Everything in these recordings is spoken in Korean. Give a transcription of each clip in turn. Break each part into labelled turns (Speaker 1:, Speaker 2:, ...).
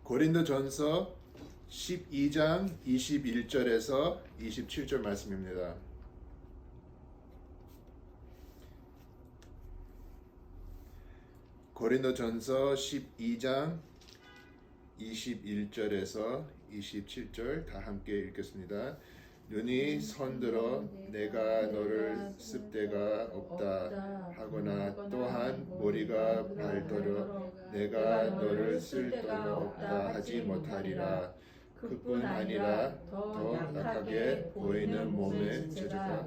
Speaker 1: 고린도전서 12장 21절에서 27절 말씀입니다. 고린도전서 12장 21절에서 27절 다 함께 읽겠습니다. 눈이 손들어 내가 너를 쓸 데가 없다 하거나 또한 머리가 발더러 내가 너를 쓸 데가 없다 하지 못하리라. 그뿐 아니라 더 악하게 보이는 몸의 제주가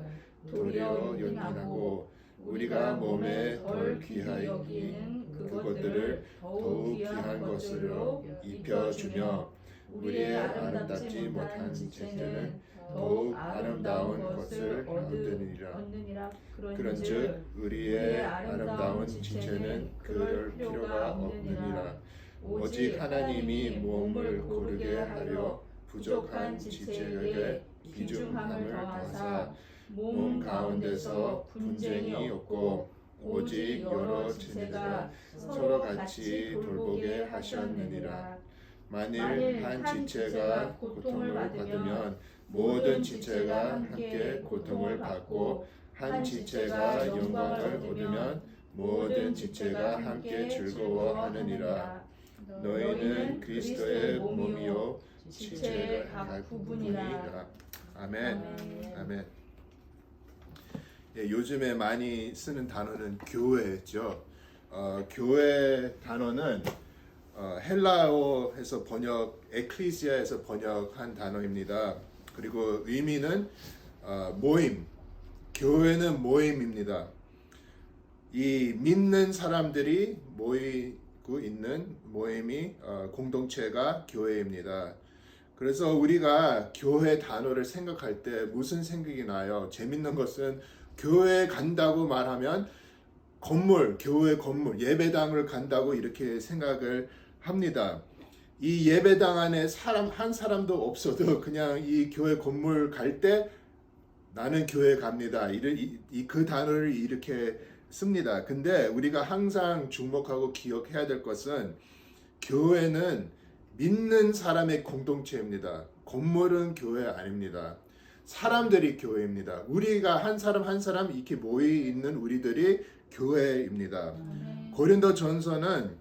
Speaker 1: 도리어 연민하고 우리가 몸에 덜 귀하니 그것들을 더욱 귀한 것으로 입혀주며 우리의 아름답지 못한 지체는 더욱 아름다운 것을 얻으니라. 그런즉 우리의 아름다운 지체는 그럴 필요가 없느니라. 오직 하나님이 몸을 고르게 하려 부족한 지체에게 귀중함을 더하사 몸 가운데서 분쟁이 없고 오직 여러 지체가 서로 같이 돌보게 하셨느니라. 만일 한 지체가 고통을 받으면 모든 지체가 함께 고통을 받고 한 지체가 영광을 얻으면 모든 지체가 함께 즐거워하느니라. 너희는 그리스도의 몸이요 지체의 각 부분이라. 아멘. 아멘. 예, 요즘에 많이 쓰는 단어는 교회죠. 교회 단어는 헬라어에서 에클리시아에서 번역한 단어입니다. 그리고 의미는 모임, 교회는 모임입니다. 이 믿는 사람들이 모이고 있는 모임이 공동체가 교회입니다. 그래서 우리가 교회 단어를 생각할 때 무슨 생각이 나요? 재밌는 것은 교회 간다고 말하면 건물, 교회 건물, 예배당을 간다고 이렇게 생각을 합니다. 이 예배당 안에 한 사람도 없어도 그냥 이 교회 건물 갈 때 나는 교회 갑니다. 그 단어를 이렇게 씁니다. 근데 우리가 항상 주목하고 기억해야 될 것은 교회는 믿는 사람의 공동체입니다. 건물은 교회 아닙니다. 사람들이 교회입니다. 우리가 한 사람 한 사람 이렇게 모여 있는 우리들이 교회입니다. 고린도전서는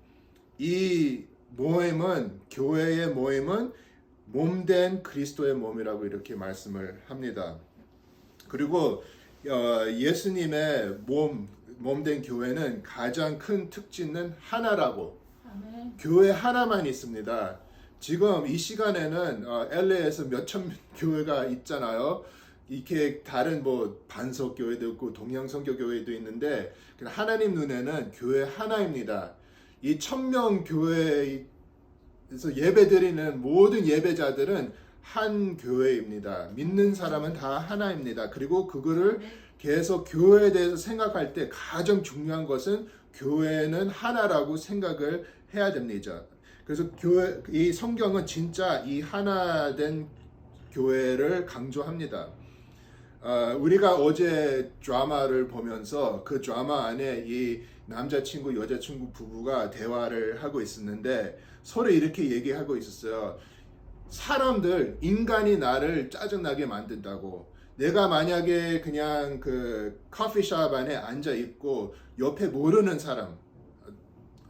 Speaker 1: 이 모임은 교회의 모임은 몸된 그리스도의 몸이라고 이렇게 말씀을 합니다. 그리고 예수님의 몸된 교회는 가장 큰 특징은 하나라고. 교회 하나만 있습니다. 지금 이 시간에는 LA에서 몇천 교회가 있잖아요. 이렇게 다른 반석 교회도 있고 동양선교 교회도 있는데 하나님 눈에는 교회 하나입니다. 이 1000명 교회에서 예배드리는 모든 예배자들은 한 교회입니다. 믿는 사람은 다 하나입니다. 그리고 그거를 계속 교회에 대해서 생각할 때 가장 중요한 것은 교회는 하나라고 생각을 해야 됩니다. 그래서 이 성경은 진짜 이 하나된 교회를 강조합니다. 우리가 어제 드라마를 보면서 그 드라마 안에 이 남자친구, 여자친구 부부가 대화를 하고 있었는데 서로 이렇게 얘기하고 있었어요. 인간이 나를 짜증나게 만든다고. 내가 만약에 그냥 그 커피숍 안에 앉아 있고 옆에 모르는 사람,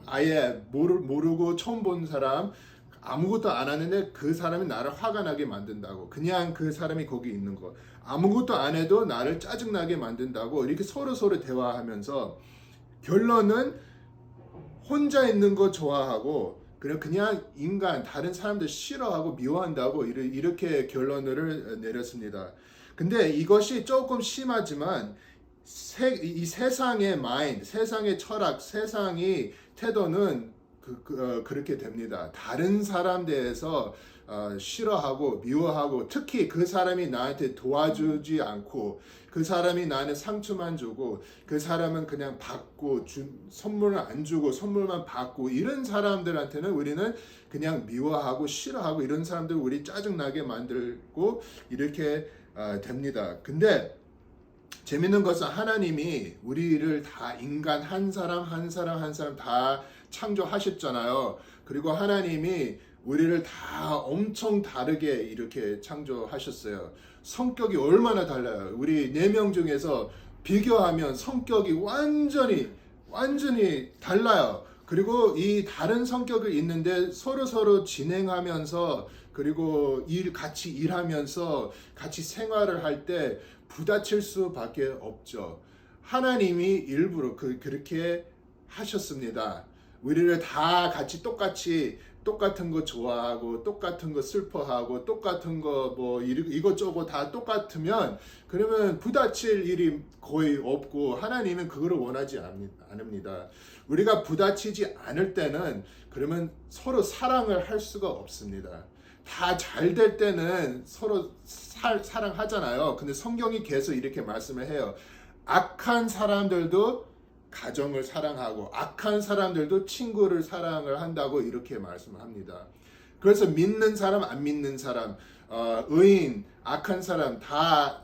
Speaker 1: 아예 모르고 처음 본 사람, 아무것도 안 하는데 그 사람이 나를 화가 나게 만든다고. 그냥 그 사람이 거기 있는 거. 아무것도 안 해도 나를 짜증나게 만든다고. 이렇게 서로 대화하면서 결론은 혼자 있는 거 좋아하고 그냥 인간, 다른 사람들 싫어하고 미워한다고 이렇게 결론을 내렸습니다. 근데 이것이 조금 심하지만 이 세상의 마인드, 세상의 철학, 세상의 태도는 그렇게 됩니다. 다른 사람 대해서 싫어하고 미워하고 특히 그 사람이 나한테 도와주지 않고 그 사람이 나한테 상처만 주고 그 사람은 그냥 받고 선물을 안 주고 선물만 받고 이런 사람들한테는 우리는 그냥 미워하고 싫어하고 이런 사람들 우리 짜증나게 만들고 이렇게 됩니다. 근데 재밌는 것은 하나님이 우리를 다 인간 한 사람 다 창조하셨잖아요. 그리고 하나님이 우리를 다 엄청 다르게 이렇게 창조하셨어요. 성격이 얼마나 달라요. 우리 4명 중에서 비교하면 성격이 완전히 달라요. 그리고 이 다른 성격이 있는데 서로 진행하면서 그리고 같이 일하면서 같이 생활을 할 때 부딪힐 수밖에 없죠. 하나님이 일부러 그렇게 하셨습니다. 우리를 다 같이 똑같은 거 좋아하고 똑같은 거 슬퍼하고 똑같은 거 뭐 이것저것 다 똑같으면 그러면 부딪힐 일이 거의 없고 하나님은 그걸 원하지 않습니다. 우리가 부딪히지 않을 때는 그러면 서로 사랑을 할 수가 없습니다. 다 잘 될 때는 서로 사랑하잖아요. 근데 성경이 계속 이렇게 말씀을 해요. 악한 사람들도 가정을 사랑하고 악한 사람들도 친구를 사랑을 한다고 이렇게 말씀합니다. 그래서 믿는 사람, 안 믿는 사람, 의인, 악한 사람 다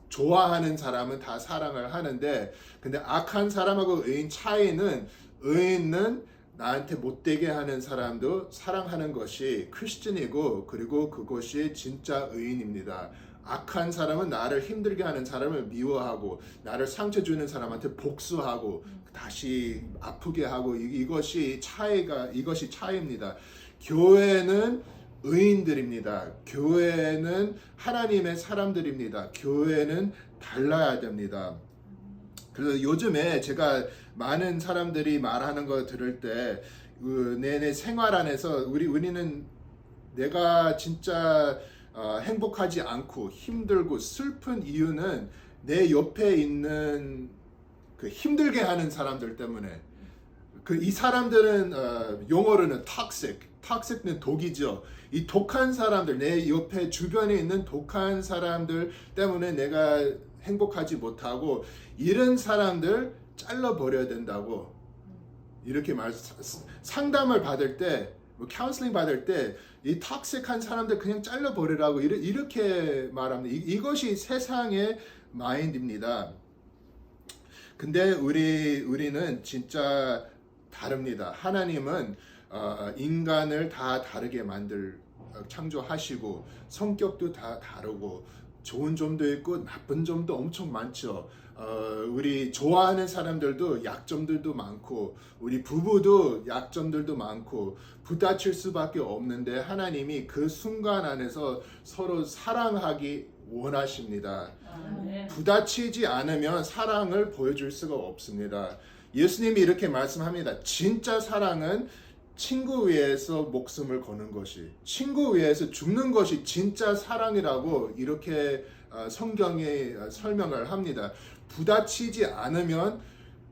Speaker 1: 좋아하는 사람은 다 사랑을 하는데 근데 악한 사람하고 의인 차이는 의인은 나한테 못되게 하는 사람도 사랑하는 것이 크리스천이고 그리고 그것이 진짜 의인입니다. 악한 사람은 나를 힘들게 하는 사람을 미워하고 나를 상처 주는 사람한테 복수하고 다시 아프게 하고 이것이 차이입니다. 교회는 의인들입니다. 교회는 하나님의 사람들입니다. 교회는 달라야 됩니다. 그래서 요즘에 제가 많은 사람들이 말하는 거 들을 때 내 생활 안에서 우리는 내가 진짜 행복하지 않고 힘들고 슬픈 이유는 내 옆에 있는 그 힘들게 하는 사람들 때문에 이 사람들은 용어로는 toxic는 독이죠. 이 독한 사람들 내 옆에 주변에 있는 독한 사람들 때문에 내가 행복하지 못하고 이런 사람들 잘라버려야 된다고 이렇게 상담을 받을 때 카운슬링 받을 때 이 톡식한 사람들 그냥 잘라버리라고 이렇게 말합니다. 이것이 세상의 마인드입니다. 근데 우리는 진짜 다릅니다. 하나님은 인간을 다 다르게 창조하시고 성격도 다 다르고 좋은 점도 있고 나쁜 점도 엄청 많죠. 우리 좋아하는 사람들도 약점들도 많고 우리 부부도 약점들도 많고 부딪힐 수밖에 없는데 하나님이 그 순간 안에서 서로 사랑하기 원하십니다. 부딪히지 않으면 사랑을 보여줄 수가 없습니다. 예수님이 이렇게 말씀합니다. 진짜 사랑은 친구 위해서 목숨을 거는 것이, 친구 위해서 죽는 것이 진짜 사랑이라고 이렇게 성경에 설명을 합니다. 부딪히지 않으면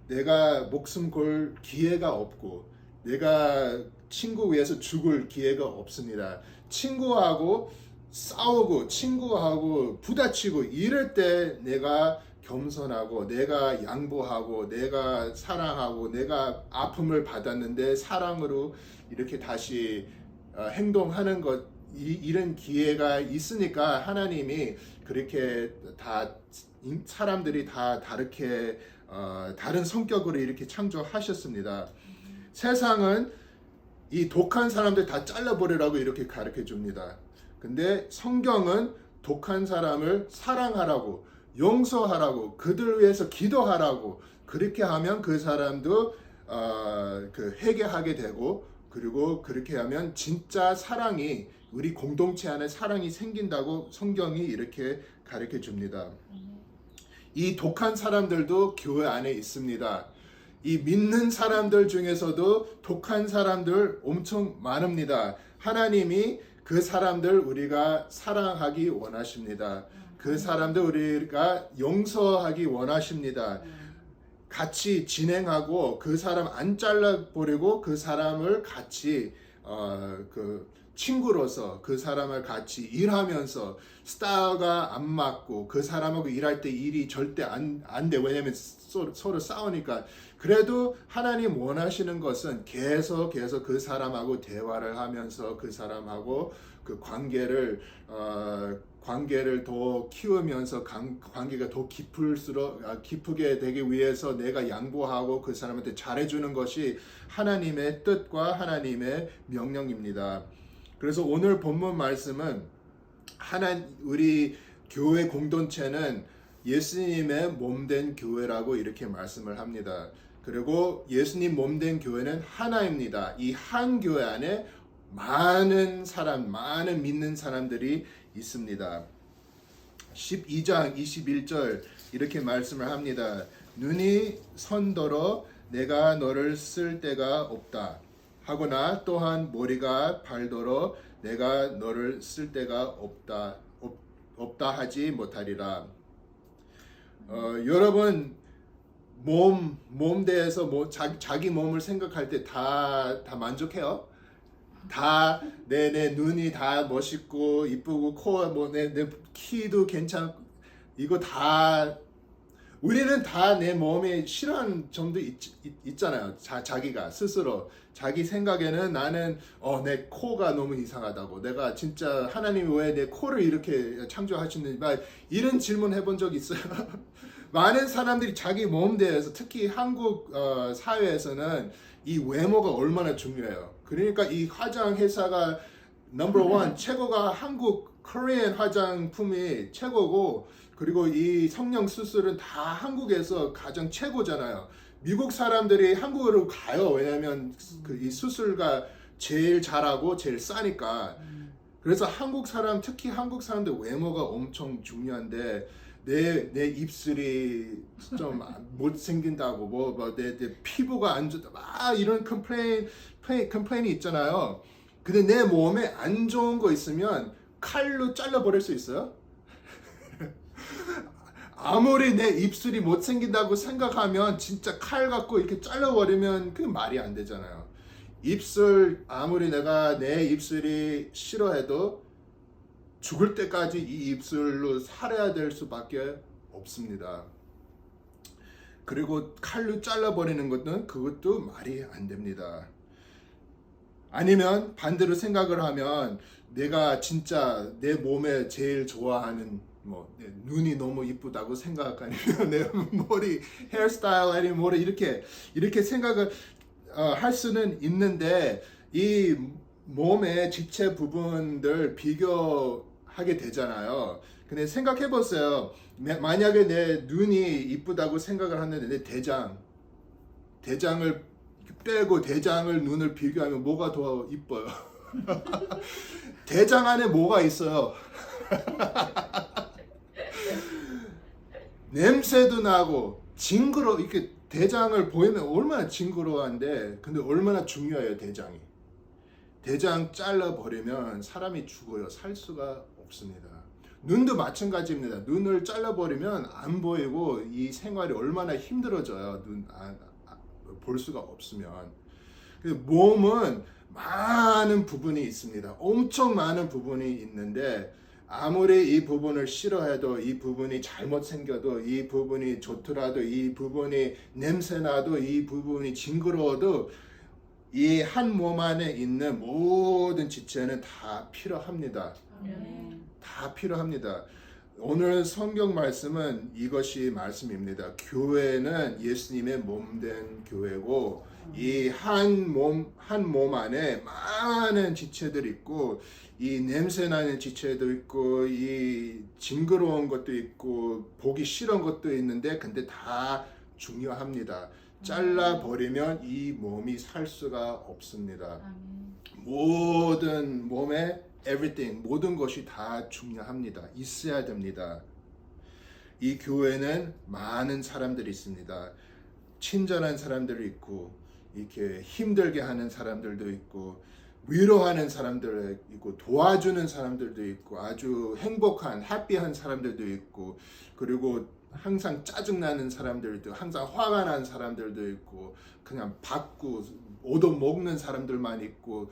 Speaker 1: 내가 목숨 걸 기회가 없고 내가 친구 위해서 죽을 기회가 없습니다. 친구하고 싸우고 친구하고 부딪히고 이럴 때 내가 겸손하고 내가 양보하고 내가 사랑하고 내가 아픔을 받았는데 사랑으로 이렇게 다시 행동하는 것 이런 기회가 있으니까 하나님이 그렇게 다 사람들이 다 다르게 다른 성격으로 이렇게 창조하셨습니다. 세상은 이 독한 사람들 다 잘라버리라고 이렇게 가르쳐 줍니다. 근데 성경은 독한 사람을 사랑하라고 용서하라고 그들 위해서 기도하라고 그렇게 하면 그 사람도 회개하게 되고 그리고 그렇게 하면 진짜 사랑이 우리 공동체 안에 사랑이 생긴다고 성경이 이렇게 가르쳐 줍니다. 이 독한 사람들도 교회 안에 있습니다. 이 믿는 사람들 중에서도 독한 사람들 엄청 많습니다. 하나님이 그 사람들 우리가 사랑하기 원하십니다. 그 사람들 우리가 용서하기 원하십니다. 같이 진행하고 그 사람 안 잘라버리고 그 사람을 같이 친구로서 그 사람을 같이 일하면서 스타일가 안 맞고 그 사람하고 일할 때 일이 절대 안 돼. 왜냐면 서로 싸우니까. 그래도 하나님 원하시는 것은 계속 그 사람하고 대화를 하면서 그 사람하고 그 관계를 관계를 더 키우면서 관계가 더 깊게 되기 위해서 내가 양보하고 그 사람한테 잘해주는 것이 하나님의 뜻과 하나님의 명령입니다. 그래서 오늘 본문 말씀은 우리 교회 공동체는 예수님의 몸된 교회라고 이렇게 말씀을 합니다. 그리고 예수님 몸된 교회는 하나입니다. 이 한 교회 안에 많은 믿는 사람들이 있습니다. 12장 21절 이렇게 말씀을 합니다. 눈이 선더러 내가 너를 쓸 데가 없다 하거나 또한 머리가 발더러 내가 너를 쓸 데가 없다 하지 못하리라. 여러분 몸 대해서 자기 몸을 생각할 때 다 만족해요? 다 내 눈이 다 멋있고 이쁘고 코 내 키도 괜찮고 이거 다 우리는 다 내 몸에 싫어하는 점도 있잖아요. 자기가 스스로 자기 생각에는 나는 내 코가 너무 이상하다고 내가 진짜 하나님이 왜 내 코를 이렇게 창조하시는지 이런 질문 해본 적 있어요. 많은 사람들이 자기 몸에 대해서 특히 한국 사회에서는 이 외모가 얼마나 중요해요. 그러니까 이 화장 회사가 넘버 원 최고가 한국 코리안 화장품이 최고고 그리고 이 성형 수술은 다 한국에서 가장 최고잖아요. 미국 사람들이 한국으로 가요. 왜냐하면 이 수술가 제일 잘하고 제일 싸니까. 그래서 특히 한국 사람들 외모가 엄청 중요한데 내 입술이 좀 못생긴다고 내 피부가 안 좋다 이런 컴플레인이 있잖아요. 근데 내 몸에 안 좋은 거 있으면 칼로 잘라버릴 수 있어요. 아무리 내 입술이 못생긴다고 생각하면 진짜 칼 갖고 이렇게 잘라버리면 그게 말이 안 되잖아요. 아무리 내가 내 입술이 싫어해도 죽을 때까지 이 입술로 살아야 될 수밖에 없습니다. 그리고 칼로 잘라버리는 그것도 말이 안 됩니다. 아니면 반대로 생각을 하면 내가 진짜 내 몸에 제일 좋아하는 내 눈이 너무 이쁘다고 생각 아니면 내 머리 헤어스타일 아니면 뭐래 이렇게 생각을 할 수는 있는데 이 몸의 지체 부분들 비교하게 되잖아요. 근데 생각해 보세요. 만약에 내 눈이 이쁘다고 생각을 하는데 내 대장을 빼고 대장을 눈을 비교하면 뭐가 더 이뻐요? 대장 안에 뭐가 있어요? 냄새도 나고 이렇게 대장을 보이면 얼마나 징그러운데 근데 얼마나 중요해요. 대장 잘라버리면 사람이 죽어요. 살 수가 없습니다. 눈도 마찬가지입니다. 눈을 잘라버리면 안 보이고 이 생활이 얼마나 힘들어져요. 볼 수가 없으면. 몸은 많은 부분이 있습니다. 엄청 많은 부분이 있는데 아무리 이 부분을 싫어해도 이 부분이 잘못생겨도 이 부분이 좋더라도 이 부분이 냄새나도 이 부분이 징그러워도 이 한 몸 안에 있는 모든 지체는 다 필요합니다. 다 필요합니다. 오늘 성경 말씀은 이것이 말씀입니다. 교회는 예수님의 몸된 교회고 이 한 몸 안에 많은 지체들이 있고 이 냄새나는 지체도 있고 이 징그러운 것도 있고 보기 싫은 것도 있는데 근데 다 중요합니다. 잘라버리면 이 몸이 살 수가 없습니다. 모든 몸에 everything 모든 것이 다 중요합니다. 있어야 됩니다. 이 교회는 많은 사람들이 있습니다. 친절한 사람들이 있고 이렇게 힘들게 하는 사람들도 있고 위로하는 사람들도 있고 도와주는 사람들도 있고 아주 행복한 해피한 사람들도 있고 그리고 항상 짜증나는 사람들도 항상 화가 난 사람들도 있고 그냥 받고 얻어먹는 사람들만 있고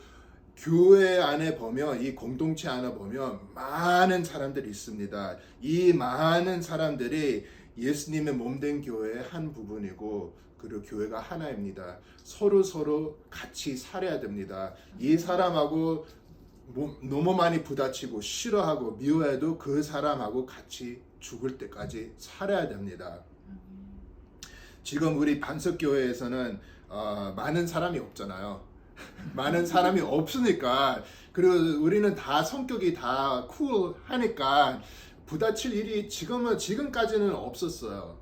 Speaker 1: 교회 안에 보면 이 공동체 안에 보면 많은 사람들이 있습니다. 이 많은 사람들이 예수님의 몸된 교회의 한 부분이고 그리고 교회가 하나입니다. 서로 같이 살아야 됩니다. 이 사람하고 너무 많이 부딪히고 싫어하고 미워해도 그 사람하고 같이 죽을 때까지 살아야 됩니다. 지금 우리 반석교회에서는 많은 사람이 없잖아요. 많은 사람이 없으니까, 그리고 우리는 다 성격이 다 쿨하니까 부딪힐 일이 지금까지는 없었어요.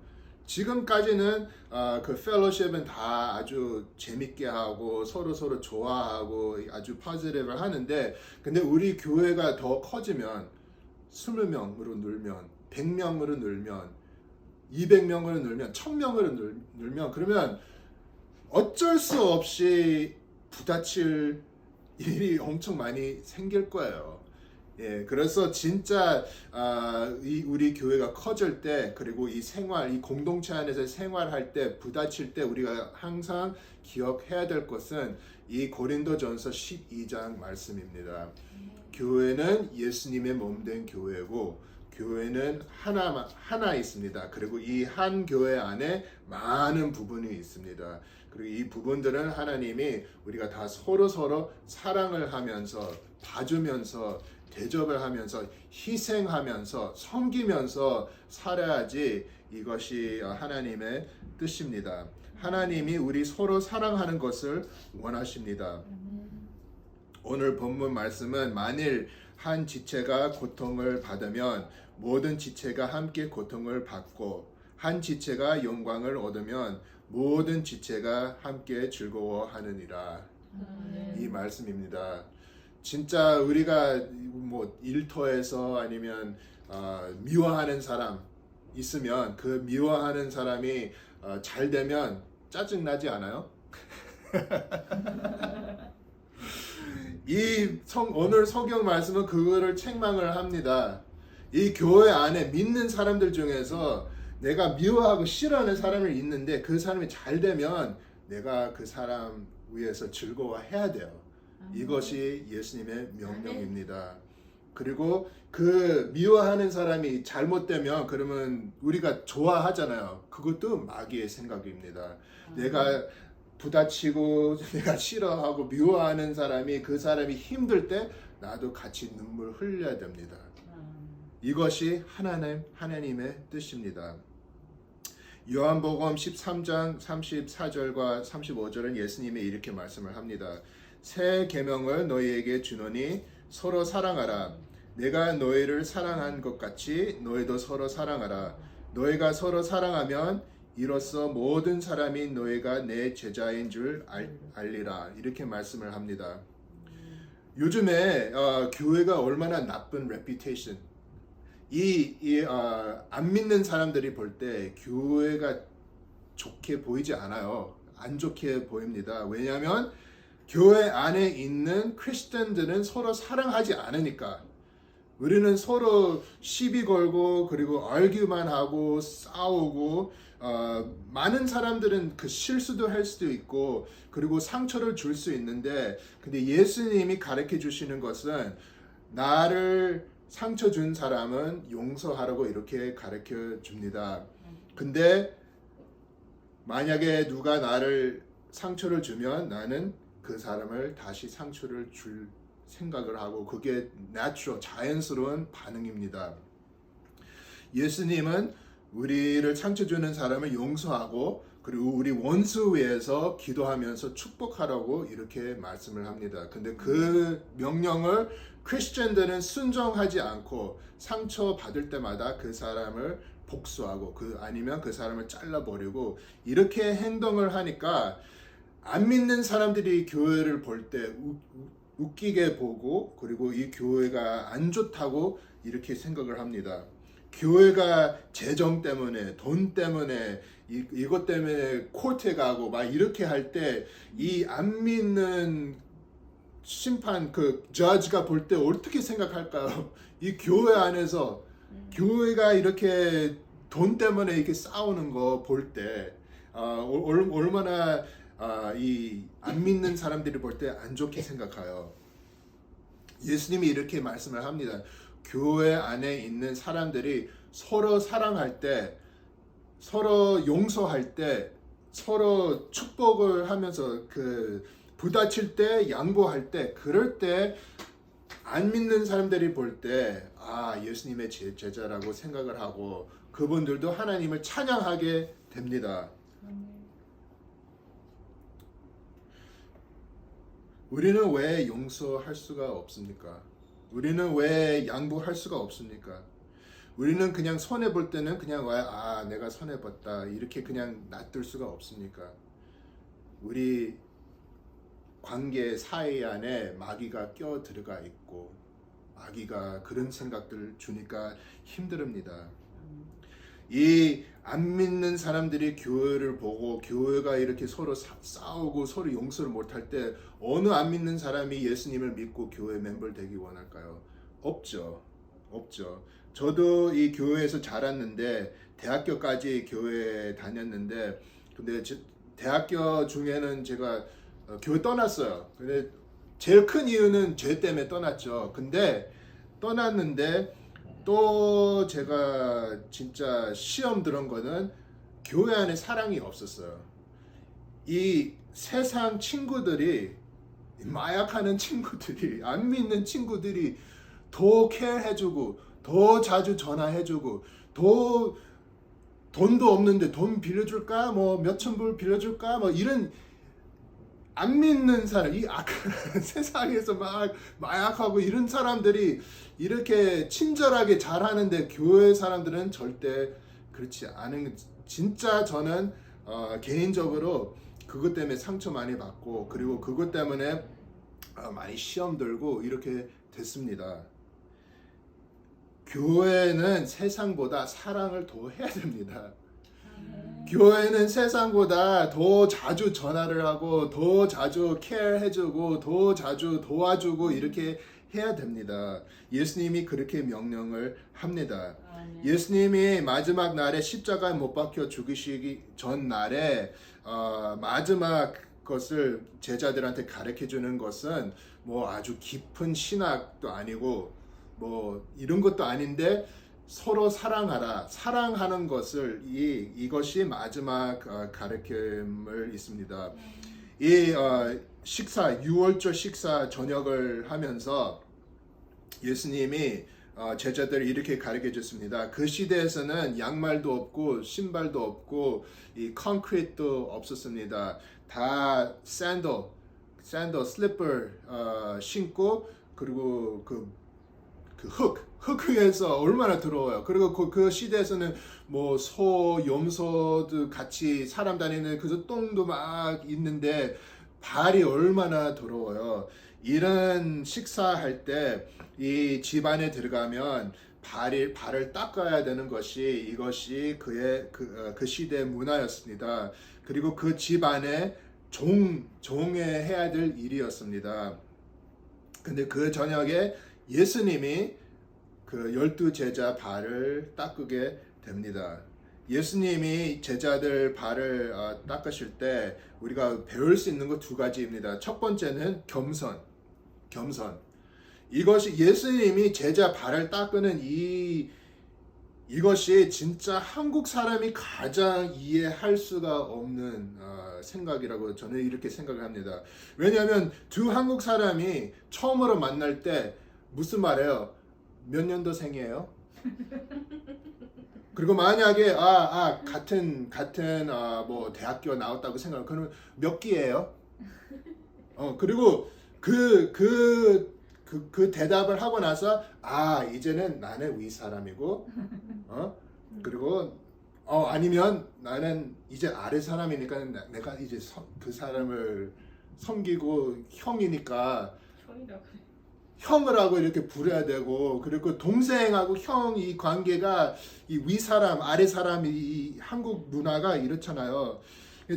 Speaker 1: 지금까지는 그 펠로십은 다 아주 재밌게 하고 서로 좋아하고 아주 포지티브를 하는데, 근데 우리 교회가 더 커지면 20명으로 늘면 100명으로 늘면 200명으로 늘면 1000명으로 늘면 그러면 어쩔 수 없이 부딪힐 일이 엄청 많이 생길 거예요. 예, 그래서 진짜 우리 교회가 커질 때, 그리고 이 공동체 안에서 생활할 때, 부딪힐 때 우리가 항상 기억해야 될 것은 이 고린도전서 12장 말씀입니다. 교회는 예수님의 몸된 교회고, 교회는 하나 있습니다. 그리고 이 한 교회 안에 많은 부분이 있습니다. 그리고 이 부분들은 하나님이 우리가 다 서로 사랑을 하면서, 봐주면서, 대접을 하면서, 희생하면서, 섬기면서 살아야지, 이것이 하나님의 뜻입니다. 하나님이 우리 서로 사랑하는 것을 원하십니다. 오늘 본문 말씀은 만일 한 지체가 고통을 받으면 모든 지체가 함께 고통을 받고, 한 지체가 영광을 얻으면 모든 지체가 함께 즐거워하느니라. 이 말씀입니다. 진짜 우리가 뭐 일터에서 아니면 미워하는 사람 있으면 그 미워하는 사람이 잘 되면 짜증나지 않아요? 오늘 성경 말씀은 그거를 책망을 합니다. 이 교회 안에 믿는 사람들 중에서 내가 미워하고 싫어하는 사람이 있는데 그 사람이 잘 되면 내가 그 사람 위해서 즐거워해야 돼요. 이것이 예수님의 명령입니다. 그리고 그 미워하는 사람이 잘못되면 그러면 우리가 좋아하잖아요. 그것도 마귀의 생각입니다. 내가 부딪히고 내가 싫어하고 미워하는 사람이, 그 사람이 힘들 때 나도 같이 눈물 흘려야 됩니다. 이것이 하나님의 뜻입니다. 요한복음 13장 34절과 35절은 예수님이 이렇게 말씀을 합니다. 새 계명을 너희에게 주노니 서로 사랑하라. 내가 너희를 사랑한 것 같이 너희도 서로 사랑하라. 너희가 서로 사랑하면 이로써 모든 사람이 너희가 내 제자인 줄 알리라. 이렇게 말씀을 합니다. 요즘에 교회가 얼마나 나쁜 레퓨테이션, 안 믿는 사람들이 볼 때 교회가 좋게 보이지 않아요. 안 좋게 보입니다. 왜냐하면 교회 안에 있는 크리스천들은 서로 사랑하지 않으니까. 우리는 서로 시비 걸고 그리고 argue만 하고 싸우고, 많은 사람들은 그 실수도 할 수도 있고 그리고 상처를 줄 수 있는데, 근데 예수님이 가르쳐 주시는 것은 나를 상처 준 사람은 용서하라고 이렇게 가르쳐 줍니다. 근데 만약에 누가 나를 상처를 주면 나는 그 사람을 다시 상처를 줄 생각을 하고, 그게 natural, 자연스러운 반응입니다. 예수님은 우리를 상처 주는 사람을 용서하고 그리고 우리 원수 위해서 기도하면서 축복하라고 이렇게 말씀을 합니다. 근데 그 명령을 크리스천들은 순종하지 않고 상처 받을 때마다 그 사람을 복수하고 아니면 그 사람을 잘라버리고 이렇게 행동을 하니까 안 믿는 사람들이 교회를 볼 때 웃기게 보고, 그리고 이 교회가 안 좋다고 이렇게 생각을 합니다. 교회가 재정 때문에, 돈 때문에, 이것 때문에 코트에 가고 막 이렇게 할 때 이 안 믿는 심판, 그 저지가 볼 때 어떻게 생각할까요? 이 교회 안에서 교회가 이렇게 돈 때문에 이렇게 싸우는 거 볼 때 얼마나 이 안 믿는 사람들이 볼 때 안 좋게 생각해요. 예수님이 이렇게 말씀을 합니다. 교회 안에 있는 사람들이 서로 사랑할 때, 서로 용서할 때, 서로 축복을 하면서 그 부딪힐 때, 양보할 때, 그럴 때 안 믿는 사람들이 볼 때 예수님의 제자라고 생각을 하고 그분들도 하나님을 찬양하게 됩니다. 우리는 왜 용서할 수가 없습니까? 우리는 왜 양보할 수가 없습니까? 우리는 그냥 손해 볼 때는 그냥 내가 손해 봤다 이렇게 그냥 놔둘 수가 없습니까? 우리 관계 사이 안에 마귀가 껴 들어가 있고 마귀가 그런 생각들 주니까 힘듭니다. 이 안 믿는 사람들이 교회를 보고 교회가 이렇게 서로 싸우고 서로 용서를 못할 때 어느 안 믿는 사람이 예수님을 믿고 교회 멤버 되기 원할까요? 없죠. 저도 이 교회에서 자랐는데 대학교까지 교회 다녔는데 근데 대학교 중에는 제가 교회 떠났어요. 근데 제일 큰 이유는 죄 때문에 떠났죠. 근데 떠났는데 또 제가 진짜 시험 들은 거는 교회 안에 사랑이 없었어요. 이 세상 친구들이 마약하는 친구들이 안 믿는 친구들이 더 케어해주고 더 자주 전화해주고 더 돈도 없는데 돈 빌려줄까 뭐 몇천 불 빌려줄까 뭐 이런 안 믿는 사람, 이 세상에서 막 마약하고 이런 사람들이 이렇게 친절하게 잘하는데 교회 사람들은 절대 그렇지 않은. 진짜 저는 개인적으로 그것 때문에 상처 많이 받고 그리고 그것 때문에 많이 시험 들고 이렇게 됐습니다. 교회는 세상보다 사랑을 더 해야 됩니다. 교회는 세상보다 더 자주 전화를 하고 더 자주 케어해주고 더 자주 도와주고 이렇게 해야 됩니다. 예수님이 그렇게 명령을 합니다. 예수님이 마지막 날에 십자가에 못 박혀 죽으시기 전 날에 마지막 것을 제자들한테 가르쳐 주는 것은 뭐 아주 깊은 신학도 아니고 뭐 이런 것도 아닌데 서로 사랑하라. 사랑하는 것을 이것이 마지막 가르침을 있습니다. 이 식사 6월절 식사 저녁을 하면서 예수님이 제자들을 이렇게 가르쳐 줬습니다. 그 시대에서는 양말도 없고 신발도 없고 이 콘크리트도 없었습니다. 다 샌들, 슬리퍼 신고 그리고 그 흙에서 얼마나 더러워요. 그리고 그 시대에서는 뭐 소, 염소도 같이 사람 다니는 그 똥도 막 있는데 발이 얼마나 더러워요. 이런 식사할 때 이 집안에 들어가면 발을 닦아야 되는 것이 이것이 그 시대의 문화였습니다. 그리고 그 집안에 종에 해야 될 일이었습니다. 근데 그 저녁에 예수님이 그 12제자 발을 닦게 됩니다. 예수님이 제자들 발을 닦으실 때 우리가 배울 수 있는 것 두 가지입니다. 첫 번째는 겸손. 이것이 예수님이 제자 발을 닦는 이것이 진짜 한국 사람이 가장 이해할 수가 없는 생각이라고 저는 이렇게 생각을 합니다. 왜냐하면 두 한국 사람이 처음으로 만날 때 무슨 말이에요? 몇 년도생이에요? 그리고 만약에 같은 뭐 대학교 나왔다고 생각하면 그러면 몇 기예요? 그리고 그 대답을 하고 나서 이제는 나는 위 사람이고 그리고 아니면 나는 이제 아래 사람이니까 내가 이제 그 사람을 섬기고 형이니까 형을 하고 이렇게 부려야 되고 그리고 동생하고 형 이 관계가 이 위 사람 아래 사람 이 한국 문화가 이렇잖아요.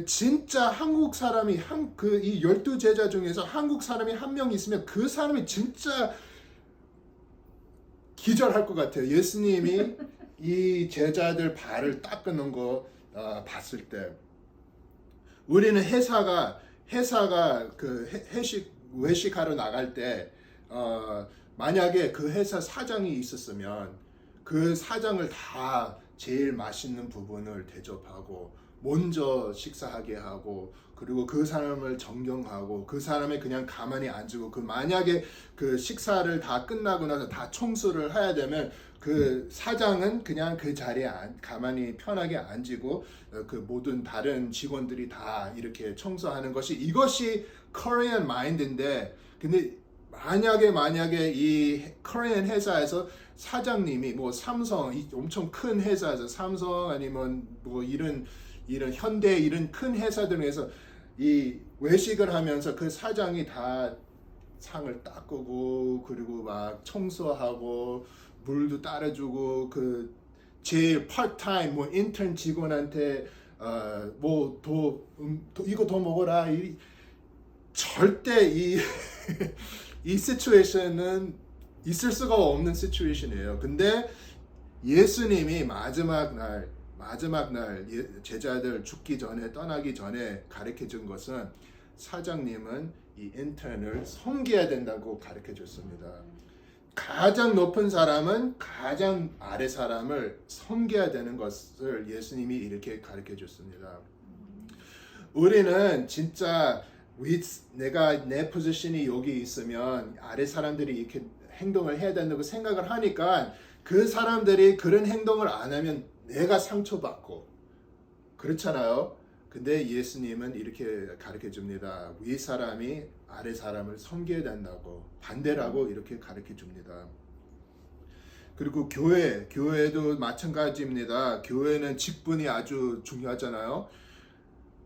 Speaker 1: 진짜 한국 사람이 이 12제자 중에서 한국 사람이 한 명 있으면 그 사람이 진짜 기절할 것 같아요. 예수님이 이 제자들 발을 닦는 거 봤을 때 우리는 회사가 그 외식하러 나갈 때 만약에 그 회사 사장이 있었으면 그 사장을 다 제일 맛있는 부분을 대접하고 먼저 식사하게 하고, 그리고 그 사람을 존경하고, 그 사람이 그냥 가만히 앉고, 그 만약에 그 식사를 다 끝나고 나서 다 청소를 해야 되면 그 사장은 그냥 그 자리에 가만히 편하게 앉고, 그 모든 다른 직원들이 다 이렇게 청소하는 것이, 이것이 Korean mind인데, 근데 만약에 이 Korean 회사에서 사장님이 뭐 삼성, 엄청 큰 회사에서 삼성 아니면 뭐 이런 현대 이런 큰 회사들에서 이 외식을 하면서 그 사장이 다 상을 닦고, 그리고 막 청소하고, 물도 따라주고, 그 제일 파트타임 뭐 인턴 직원한테 이거 더 먹어라, 절대 이 시츄에이션은 있을 수가 없는 시츄에이션이에요. 근데 예수님이 마지막 날 제자들 죽기 전에, 떠나기 전에 가르쳐 준 것은, 사장님은 이 인턴을 섬겨야 된다고 가르쳐 줬습니다. 가장 높은 사람은 가장 아래 사람을 섬겨야 되는 것을 예수님이 이렇게 가르쳐 줬습니다. 우리는 진짜 내 포지션이 여기 있으면 아래 사람들이 이렇게 행동을 해야 된다고 생각을 하니까, 그 사람들이 그런 행동을 안 하면 내가 상처받고 그렇잖아요. 근데 예수님은 이렇게 가르쳐 줍니다. 위 사람이 아래 사람을 섬겨야 된다고, 반대라고 이렇게 가르쳐 줍니다. 그리고 교회도 마찬가지입니다. 교회는 직분이 아주 중요하잖아요.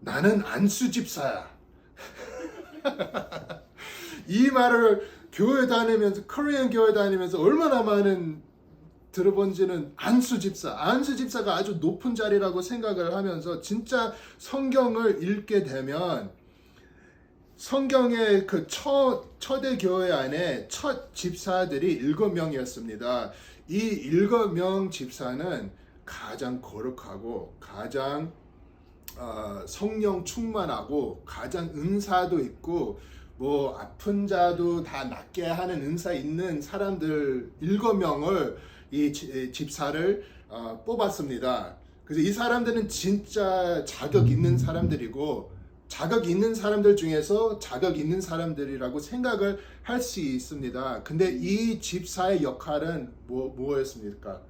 Speaker 1: 나는 안수 집사야. 이 말을 교회 다니면서, 코리안 교회 다니면서 얼마나 많은 들어본지는, 안수 집사가 아주 높은 자리라고 생각을 하면서, 진짜 성경을 읽게 되면 성경의 그 초대 교회 안에 첫 집사들이 7명이었습니다. 이 7명 집사는 가장 거룩하고, 가장 성령 충만하고, 가장 은사도 있고, 뭐 아픈 자도 다 낫게 하는 은사 있는 사람들 7명을 이 집사를 뽑았습니다. 그래서 이 사람들은 진짜 자격 있는 사람들이고, 자격 있는 사람들 중에서 자격 있는 사람들이라고 생각을 할 수 있습니다. 근데 이 집사의 역할은 뭐였습니까?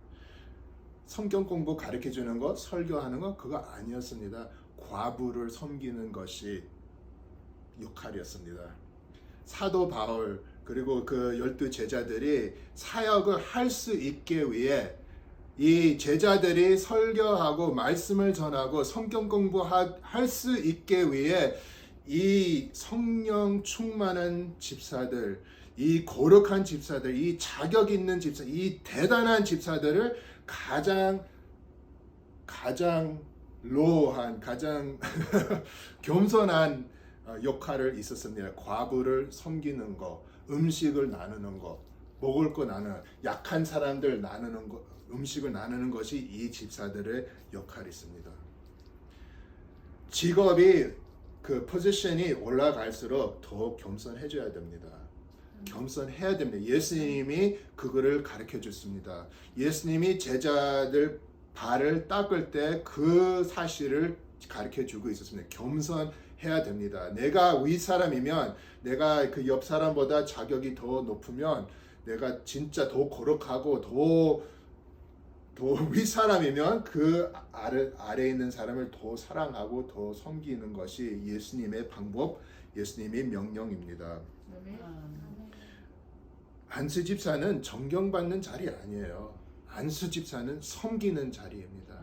Speaker 1: 성경 공부 가르쳐 주는 거, 설교하는 거, 그거 아니었습니다. 과부를 섬기는 것이 역할이었습니다. 사도 바울 그리고 그 12 제자들이 사역을 할 수 있게 위해, 이 제자들이 설교하고 말씀을 전하고 성경 공부할 수 있게 위해, 이 성령 충만한 집사들, 이 거룩한 집사들, 이 자격 있는 집사, 이 대단한 집사들을 가장 로한, 가장 겸손한 역할을 있었습니다. 과부를 섬기는 거, 음식을 나누는 거, 먹을 거 나누는, 약한 사람들 나누는 거, 음식을 나누는 것이 이 집사들의 역할이 있습니다. 직업이, 그 포지션이 올라갈수록 더 겸손해져야 됩니다. 겸손해야 됩니다. 예수님이 그거를 가르쳐 줬습니다. 예수님이 제자들 발을 닦을 때 그 사실을 가르쳐 주고 있었습니다. 겸손해야 됩니다. 내가 윗사람이면, 내가 그 옆 사람보다 자격이 더 높으면, 내가 진짜 더 거룩하고 더 윗사람이면 그 아래에 있는 사람을 더 사랑하고 더 섬기는 것이 예수님의 방법, 예수님의 명령입니다. 안수 집사는 존경받는 자리 아니에요. 안수 집사는 섬기는 자리입니다.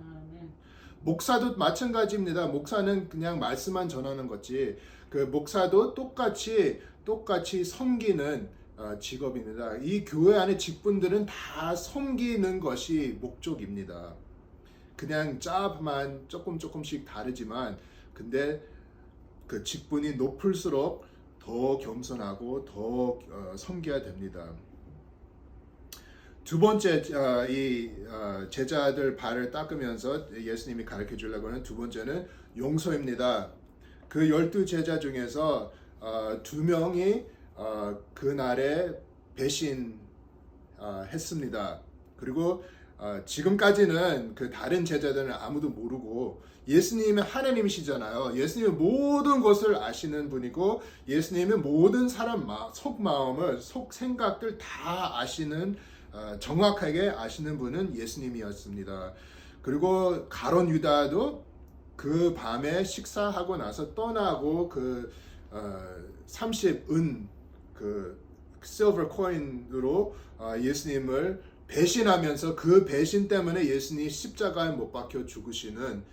Speaker 1: 목사도 마찬가지입니다. 목사는 그냥 말씀만 전하는 거지, 그 목사도 똑같이 섬기는 직업입니다. 이 교회 안의 직분들은 다 섬기는 것이 목적입니다. 그냥 잡만 조금씩 다르지만, 근데 그 직분이 높을수록 더 겸손하고 더 섬겨야 됩니다. 두 번째, 제자들 발을 닦으면서 예수님이 가르쳐 주려고 하는 두 번째는 용서입니다. 그 12 제자 중에서 2명이 그날에 배신했습니다. 그리고 지금까지는 그 다른 제자들은 아무도 모르고 예수님은 하나님이시잖아요. 예수님은 모든 것을 아시는 분이고 예수님은 모든 사람 속마음을 속 생각들 다 아시는 정확하게 아시는 분은 예수님이었습니다. 그리고 가룟 유다도 그 밤에 식사하고 나서 떠나고 그 30은 그 실버 코인으로 예수님을 배신하면서 그 배신 때문에 예수님이 십자가에 못 박혀 죽으시는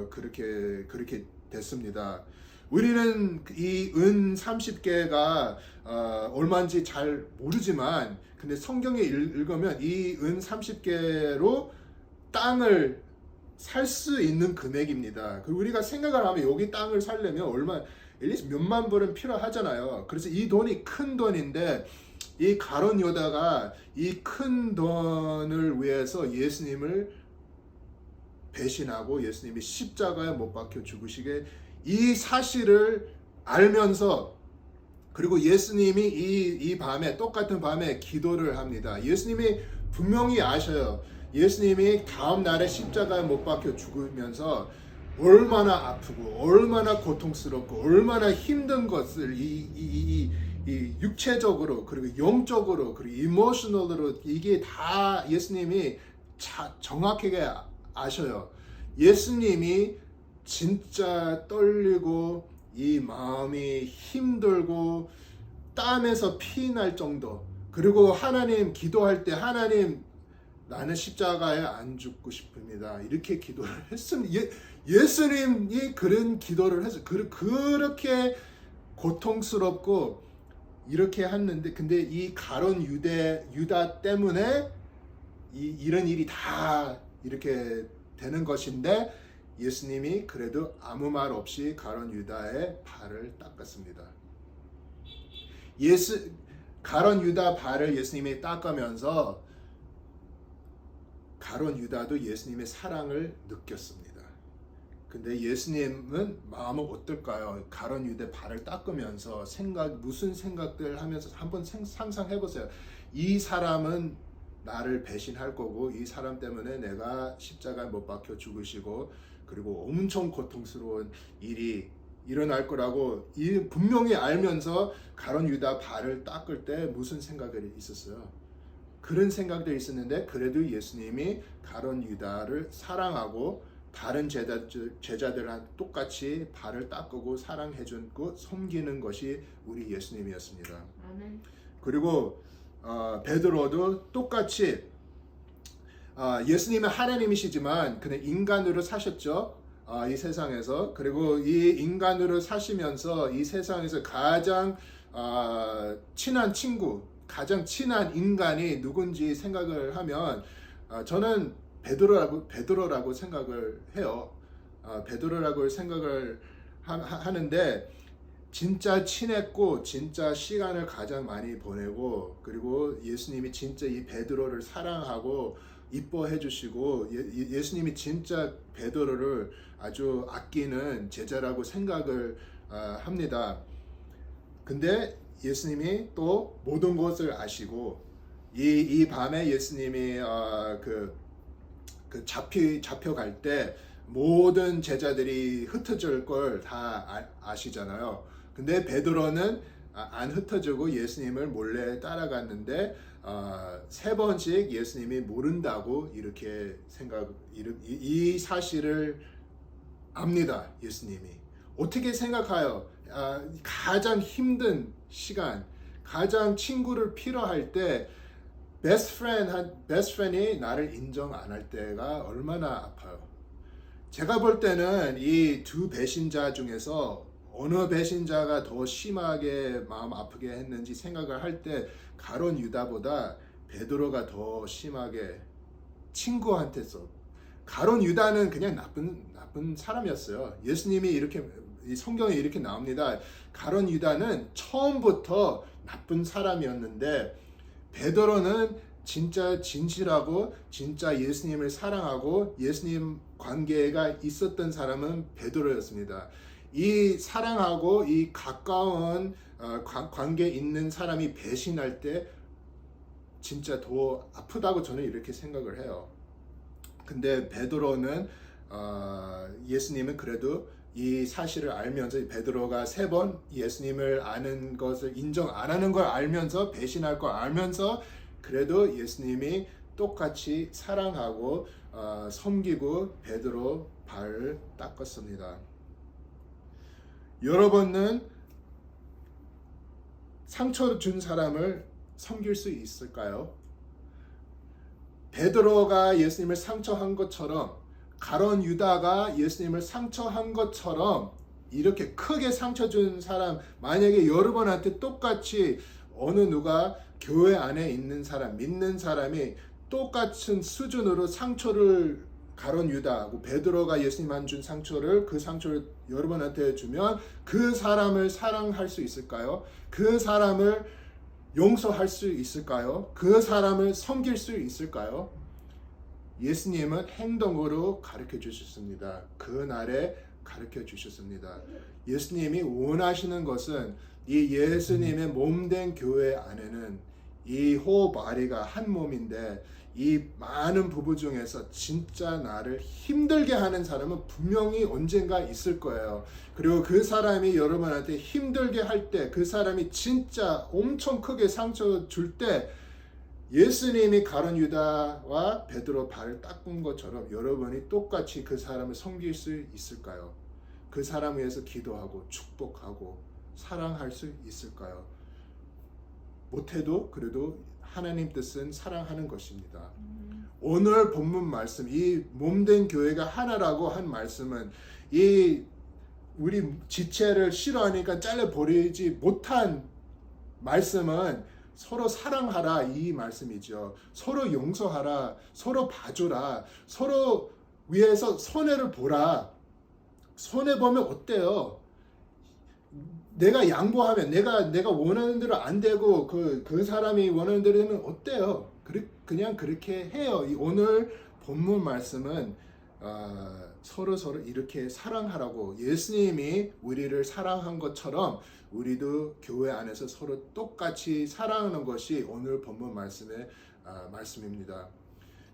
Speaker 1: 그렇게 됐습니다. 우리는 이 은 30개가 얼마인지 잘 모르지만 근데 성경에 읽으면 이 은 30개로 땅을 살 수 있는 금액입니다. 그리고 우리가 생각을 하면 여기 땅을 살려면 얼마 몇만 불은 필요하잖아요. 그래서 이 돈이 큰 돈인데 이 가룟 유다가 이 큰 돈을 위해서 예수님을 배신하고 예수님이 십자가에 못 박혀 죽으시게 이 사실을 알면서 그리고 예수님이 이 밤에 똑같은 밤에 기도를 합니다. 예수님이 분명히 아셔요. 예수님이 다음 날에 십자가에 못 박혀 죽으면서 얼마나 아프고 얼마나 고통스럽고 얼마나 힘든 것을 이 육체적으로 그리고 영적으로 그리고 이모셔널로 이게 다 예수님이 정확하게 아셔요. 예수님이 진짜 떨리고 이 마음이 힘들고 땀에서 피 날 정도 그리고 하나님 기도할 때 하나님 나는 십자가에 안 죽고 싶습니다. 이렇게 기도를 했습니다. 예수님이 그런 기도를 했어요. 그렇게 고통스럽고 이렇게 했는데 근데 이 가룟 유다 때문에 이런 일이 다 이렇게 되는 것인데 예수님이 그래도 아무 말 없이 가룟 유다의 발을 닦았습니다. 가룟 유다 발을 예수님이 닦으면서 가룟 유다도 예수님의 사랑을 느꼈습니다. 근데 예수님은 마음은 어떨까요? 가룟 유다 발을 닦으면서 무슨 생각들 하면서 한번 상상해 보세요. 이 사람은 나를 배신할 거고 이 사람 때문에 내가 십자가에 못 박혀 죽으시고 그리고 엄청 고통스러운 일이 일어날 거라고 분명히 알면서 가룟 유다 발을 닦을 때 무슨 생각이 있었어요? 그런 생각들이 있었는데 그래도 예수님이 가룟 유다를 사랑하고 다른 제자들랑 똑같이 발을 닦고 사랑해주고 섬기는 것이 우리 예수님이었습니다. 아멘. 그리고 베드로도 똑같이 예수님은 하나님이시지만 그는 인간으로 사셨죠. 이 세상에서. 그리고 이 인간으로 사시면서 이 세상에서 가장 친한 친구 가장 친한 인간이 누군지 생각을 하면 저는 베드로라고 생각을 해요. 베드로라고 생각을 하는데 진짜 친했고 진짜 시간을 가장 많이 보내고 그리고 예수님이 진짜 이 베드로를 사랑하고 이뻐해 주시고 예수님이 진짜 베드로를 아주 아끼는 제자라고 생각을 합니다. 근데 예수님이 또 모든 것을 아시고 이 밤에 예수님이 잡혀갈 때 모든 제자들이 흩어질 걸 다 아시잖아요. 근데 베드로는 안 흩어지고 예수님을 몰래 따라갔는데 3번씩 예수님이 모른다고 이렇게 이 사실을 압니다. 예수님이 어떻게 생각해요? 가장 힘든 시간, 가장 친구를 필요할 때 베스트 프렌드이 나를 인정 안 할 때가 얼마나 아파요. 제가 볼 때는 이 두 배신자 중에서 어느 배신자가 더 심하게 마음 아프게 했는지 생각을 할 때 가룟 유다보다 베드로가 더 심하게 친구한테서 가룟 유다는 그냥 나쁜 사람이었어요. 예수님이 이렇게 이 성경에 이렇게 나옵니다. 가룟 유다는 처음부터 나쁜 사람이었는데 베드로는 진짜 진실하고 진짜 예수님을 사랑하고 예수님 관계가 있었던 사람은 베드로였습니다. 이 사랑하고 이 가까운 관계 있는 사람이 배신할 때 진짜 더 아프다고 저는 이렇게 생각을 해요. 근데 베드로는 예수님은 그래도 이 사실을 알면서 베드로가 3번 예수님을 아는 것을 인정 안 하는 걸 알면서 배신할 걸 알면서 그래도 예수님이 똑같이 사랑하고 섬기고 베드로 발을 닦았습니다. 여러분은 상처 준 사람을 섬길 수 있을까요? 베드로가 예수님을 상처한 것처럼 가룟 유다가 예수님을 상처한 것처럼 이렇게 크게 상처 준 사람 만약에 여러분한테 똑같이 어느 누가 교회 안에 있는 사람 믿는 사람이 똑같은 수준으로 상처를 가룟 유다하고 베드로가 예수님한테 준 상처를 그 상처를 여러분한테 주면 그 사람을 사랑할 수 있을까요? 그 사람을 용서할 수 있을까요? 그 사람을 섬길 수 있을까요? 예수님은 행동으로 가르쳐 주셨습니다. 그날에 가르쳐 주셨습니다. 예수님이 원하시는 것은 이 예수님의 몸된 교회 안에는 이 호바리가 한 몸인데 이 많은 부부 중에서 진짜 나를 힘들게 하는 사람은 분명히 언젠가 있을 거예요. 그리고 그 사람이 여러분한테 힘들게 할 때 그 사람이 진짜 엄청 크게 상처 줄 때 예수님이 가룟 유다와 베드로 발을 닦은 것처럼 여러분이 똑같이 그 사람을 섬길 수 있을까요? 그 사람 위해서 기도하고 축복하고 사랑할 수 있을까요? 못해도 그래도 하나님 뜻은 사랑하는 것입니다. 오늘 본문 말씀, 이 몸된 교회가 하나라고 한 말씀은 이 우리 지체를 싫어하니까 잘라버리지 못한 말씀은 서로 사랑하라 이 말씀이죠. 서로 용서하라, 서로 봐주라, 서로 위해서 손해를 보라. 손해 보면 어때요? 내가 양보하면 내가 원하는 대로 안 되고 그 사람이 원하는 대로 되면 어때요? 그냥 그렇게 해요. 오늘 본문 말씀은 서로 이렇게 사랑하라고 예수님이 우리를 사랑한 것처럼 우리도 교회 안에서 서로 똑같이 사랑하는 것이 오늘 본문 말씀의 말씀입니다.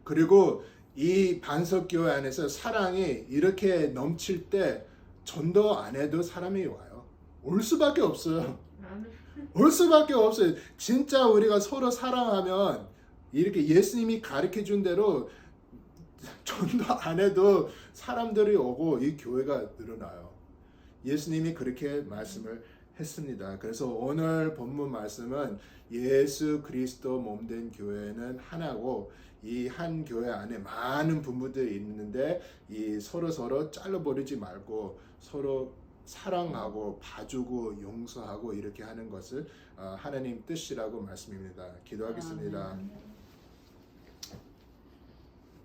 Speaker 1: 그리고 이 반석교회 안에서 사랑이 이렇게 넘칠 때 전도 안 해도 사람이 와요. 올 수밖에 없어요. 올 수밖에 없어요. 진짜 우리가 서로 사랑하면 이렇게 예수님이 가르쳐 준 대로 전도 안 해도 사람들이 오고 이 교회가 늘어나요. 예수님이 그렇게 말씀을 했습니다. 그래서 오늘 본문 말씀은 예수 그리스도 몸된 교회는 하나고 이 한 교회 안에 많은 부부들이 있는데 이 서로 잘라버리지 말고 서로 사랑하고 봐주고 용서하고 이렇게 하는 것을 하나님 뜻이라고 말씀입니다. 기도하겠습니다.